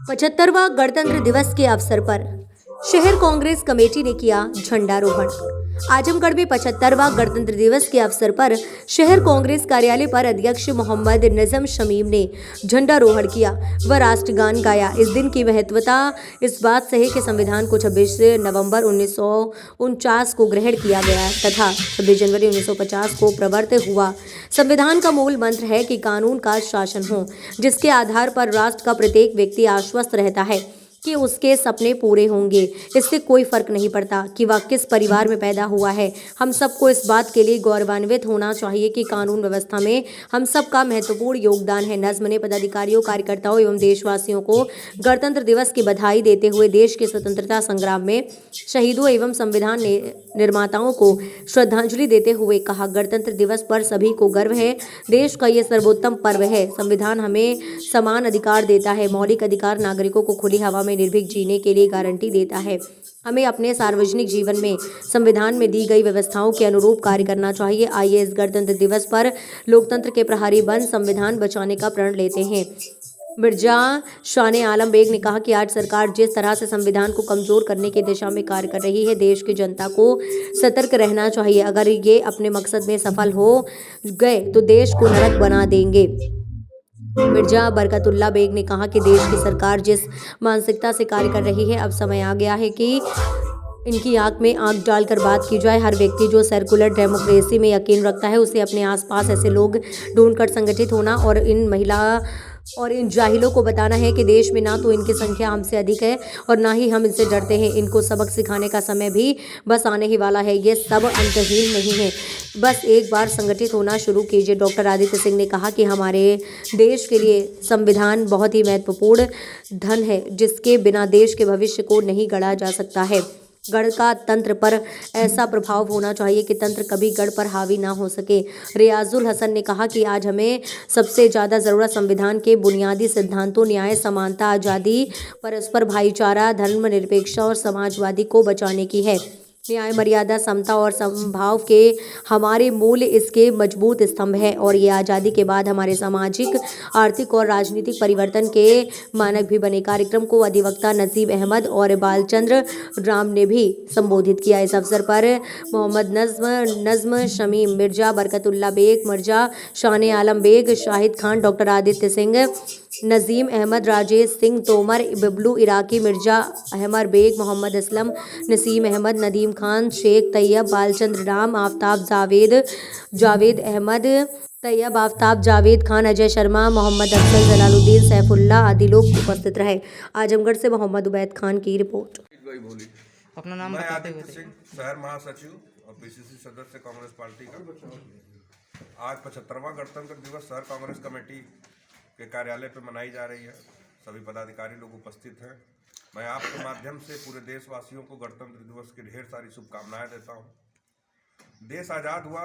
पचहत्तरवां गणतंत्र दिवस के अवसर पर शहर कांग्रेस कमेटी ने किया झंडारोहण। आजमगढ़ में 75वां गणतंत्र दिवस के अवसर पर शहर कांग्रेस कार्यालय पर अध्यक्ष मोहम्मद नजम शमीम ने झंडारोहण किया व राष्ट्रगान गाया। इस दिन की महत्वता इस बात से है कि संविधान को 26 नवंबर 1949 को ग्रहण किया गया तथा 26 जनवरी 1950 को प्रवर्तित हुआ। संविधान का मूल मंत्र है कि कानून का शासन हो, जिसके आधार पर राष्ट्र का प्रत्येक व्यक्ति आश्वस्त रहता है कि उसके सपने पूरे होंगे। इससे कोई फर्क नहीं पड़ता कि वह किस परिवार में पैदा हुआ है। हम सबको इस बात के लिए गौरवान्वित होना चाहिए कि कानून व्यवस्था में हम सबका महत्वपूर्ण योगदान है। नज़्म ने पदाधिकारियों, कार्यकर्ताओं एवं देशवासियों को गणतंत्र दिवस की बधाई देते हुए देश के स्वतंत्रता संग्राम में शहीदों एवं संविधान निर्माताओं को श्रद्धांजलि देते हुए कहा, गणतंत्र दिवस पर सभी को गर्व है। देश का ये सर्वोत्तम पर्व है। संविधान हमें समान अधिकार देता है। मौलिक अधिकार नागरिकों को खुली हवा में निर्भीक जीने के लिए गारंटी देता है। हमें अपने सार्वजनिक जीवन में संविधान में दी गई व्यवस्थाओं के अनुरूप कार्य करना चाहिए। आइए इस गणतंत्र दिवस पर लोकतंत्र के प्रहरी बन संविधान बचाने का प्रण लेते हैं। मिर्जा शान आलम बेग ने कहा कि आज सरकार जिस तरह से संविधान को कमजोर करने की दिशा में कार्य कर रही है, देश की जनता को सतर्क रहना चाहिए। अगर ये अपने मकसद में सफल हो गए तो देश को नरक बना देंगे। मिर्जा बरकतुल्ला बेग ने कहा कि देश की सरकार जिस मानसिकता से कार्य कर रही है, अब समय आ गया है कि इनकी आंख में आंख डालकर बात की जाए। हर व्यक्ति जो सर्कुलर डेमोक्रेसी में यकीन रखता है, उसे अपने आसपास ऐसे लोग ढूंढकर संगठित होना और इन महिला और इन जाहिलों को बताना है कि देश में ना तो इनकी संख्या हमसे अधिक है और ना ही हम इनसे डरते हैं। इनको सबक सिखाने का समय भी बस आने ही वाला है। ये सब अंतहीन नहीं है, बस एक बार संगठित होना शुरू कीजिए। डॉक्टर आदित्य सिंह ने कहा कि हमारे देश के लिए संविधान बहुत ही महत्वपूर्ण धन है, जिसके बिना देश के भविष्य को नहीं गढ़ा जा सकता है। गढ़ का तंत्र पर ऐसा प्रभाव होना चाहिए कि तंत्र कभी गढ़ पर हावी ना हो सके। रियाजुल हसन ने कहा कि आज हमें सबसे ज़्यादा ज़रूरत संविधान के बुनियादी सिद्धांतों न्याय, समानता, आज़ादी, परस्पर भाईचारा, धर्मनिरपेक्षता और समाजवादी को बचाने की है। न्याय, मर्यादा, समता और समभाव के हमारे मूल्य इसके मजबूत स्तंभ हैं और ये आज़ादी के बाद हमारे सामाजिक, आर्थिक और राजनीतिक परिवर्तन के मानक भी बने। कार्यक्रम को अधिवक्ता नजीब अहमद और बालचंद्र राम ने भी संबोधित किया। इस अवसर पर मोहम्मद नज़्म शमीम, मिर्जा बरकतुल्ला बेग, मिर्जा शान आलम बेग, शाहिद खान, डॉक्टर आदित्य सिंह, नज़ीम अहमद, राजेश सिंह तोमर, बबलू इराकी, मिर्जा अहमद बेग, मोहम्मद असलम, नसीम अहमद, नदीम खान, शेख तैयब, बालचंद्र राम, आफ्ताब जावेद अहमद तैयब, आफ्ताब जावेद खान, अजय शर्मा, मोहम्मद अफजल, जलालुद्दीन, सैफुल्ला आदि लोग उपस्थित रहे। आजमगढ़ से मोहम्मद उबैद खान की रिपोर्ट। अपना नाम मैं बताते आदित्य हुए सिंह, शहर महासचिव और पीसीसी सदस्य कांग्रेस पार्टी का। आज 75वां गणतंत्र दिवस शहर कांग्रेस कमेटी के कार्यालय पर मनाई जा रही है। सभी पदाधिकारी लोग उपस्थित हैं। मैं आपके माध्यम से पूरे देशवासियों को गणतंत्र दिवस की ढेर सारी शुभकामनाएं देता हूं। देश आज़ाद हुआ,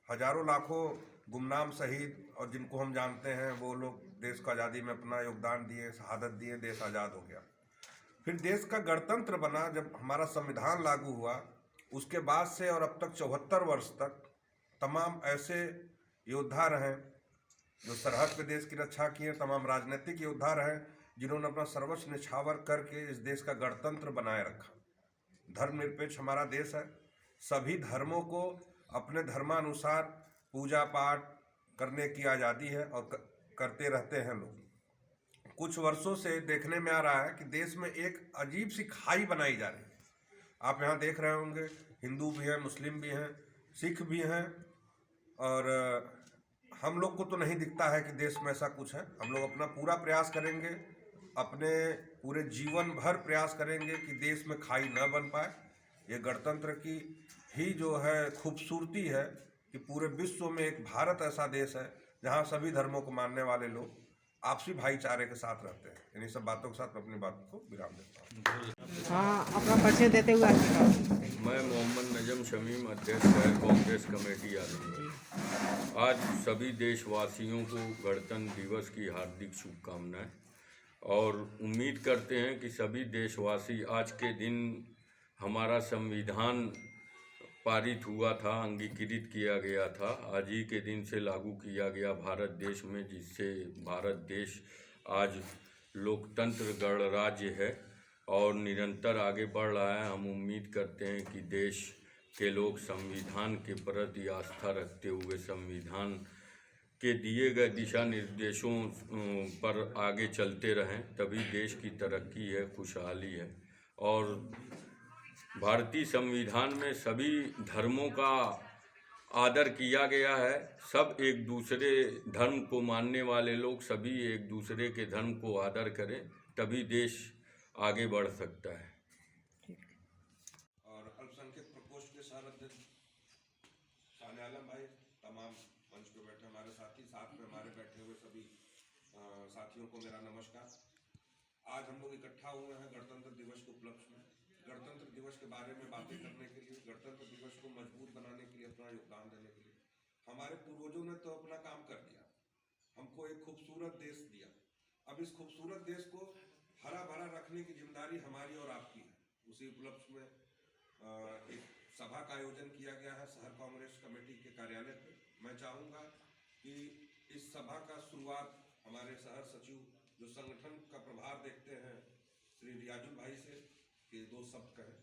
हजारों लाखों गुमनाम शहीद और जिनको हम जानते हैं वो लोग देश को आज़ादी में अपना योगदान दिए, शहादत दिए, देश आज़ाद हो गया। फिर देश का गणतंत्र बना, जब हमारा संविधान लागू हुआ, उसके बाद से और अब तक 74 वर्ष तक तमाम ऐसे योद्धा रहे जो सरहद पे देश की रक्षा किए, तमाम राजनीतिक योद्धा रहे जिन्होंने अपना सर्वस्व न्यौछावर करके इस देश का गणतंत्र बनाए रखा। धर्मनिरपेक्ष हमारा देश है। सभी धर्मों को अपने धर्मानुसार पूजा पाठ करने की आज़ादी है और करते रहते हैं लोग। कुछ वर्षों से देखने में आ रहा है कि देश में एक अजीब सी खाई बनाई जा रही है। आप यहाँ देख रहे होंगे, हिंदू भी हैं, मुस्लिम भी हैं, सिख भी हैं, और हम लोग को तो नहीं दिखता है कि देश में ऐसा कुछ है। हम लोग अपना पूरा प्रयास करेंगे, अपने पूरे जीवन भर प्रयास करेंगे कि देश में खाई न बन पाए। ये गणतंत्र की ही जो है खूबसूरती है कि पूरे विश्व में एक भारत ऐसा देश है जहाँ सभी धर्मों को मानने वाले लोग आपसी भाईचारे के साथ रहते हैं। इन्हीं सब बातों के साथ मैं अपनी बात को विराम देता हूँ। हाँ, अपना परिचय देते हुए मैं मोहम्मद नजम शमीम, अध्यक्ष शहर कांग्रेस कमेटी आजमगढ़। आज सभी देशवासियों को गणतंत्र दिवस की हार्दिक शुभकामनाएं और उम्मीद करते हैं कि सभी देशवासी आज के दिन हमारा संविधान पारित हुआ था, अंगीकृत किया गया था, आज ही के दिन से लागू किया गया भारत देश में, जिससे भारत देश आज लोकतंत्र गणराज्य है और निरंतर आगे बढ़ रहा है। हम उम्मीद करते हैं कि देश के लोग संविधान के प्रति आस्था रखते हुए संविधान के दिए गए दिशा निर्देशों पर आगे चलते रहें, तभी देश की तरक्की है, खुशहाली है। और भारतीय संविधान में सभी धर्मों का आदर किया गया है। सब एक दूसरे धर्म को मानने वाले लोग सभी एक दूसरे के धर्म को आदर करें, तभी देश आगे बढ़ सकता है। और अल्पसंख्यक प्रकोष्ठ के सह अध्यक्ष शान आलम भाई, तमाम मंच पे बैठे हमारे साथी, साथ में हमारे बैठे हुए सभी साथियों को मेरा नमस्कार। आज हम लोग इकट्ठा हुए हैं गणतंत्र दिवस के उपलक्ष्य में, गणतंत्र दिवस के बारे में बातें करने के लिए, गणतंत्र दिवस को मजबूत बनाने के लिए, अपना योगदान देने के लिए। हमारे पूर्वजों ने तो अपना काम कर दिया, हमको एक खूबसूरत देश दिया। अब इस खूबसूरत देश को हरा भरा रखने की जिम्मेदारी हमारी और आपकी है। उसी उपलक्ष्य में एक सभा का आयोजन किया गया है शहर कांग्रेस कमेटी के कार्यालय पर। मैं चाहूँगा कि इस सभा का शुरुआत हमारे शहर सचिव जो संगठन का प्रभार देखते हैं श्री रियाजुल भाई से कि 2 शब्द कहें।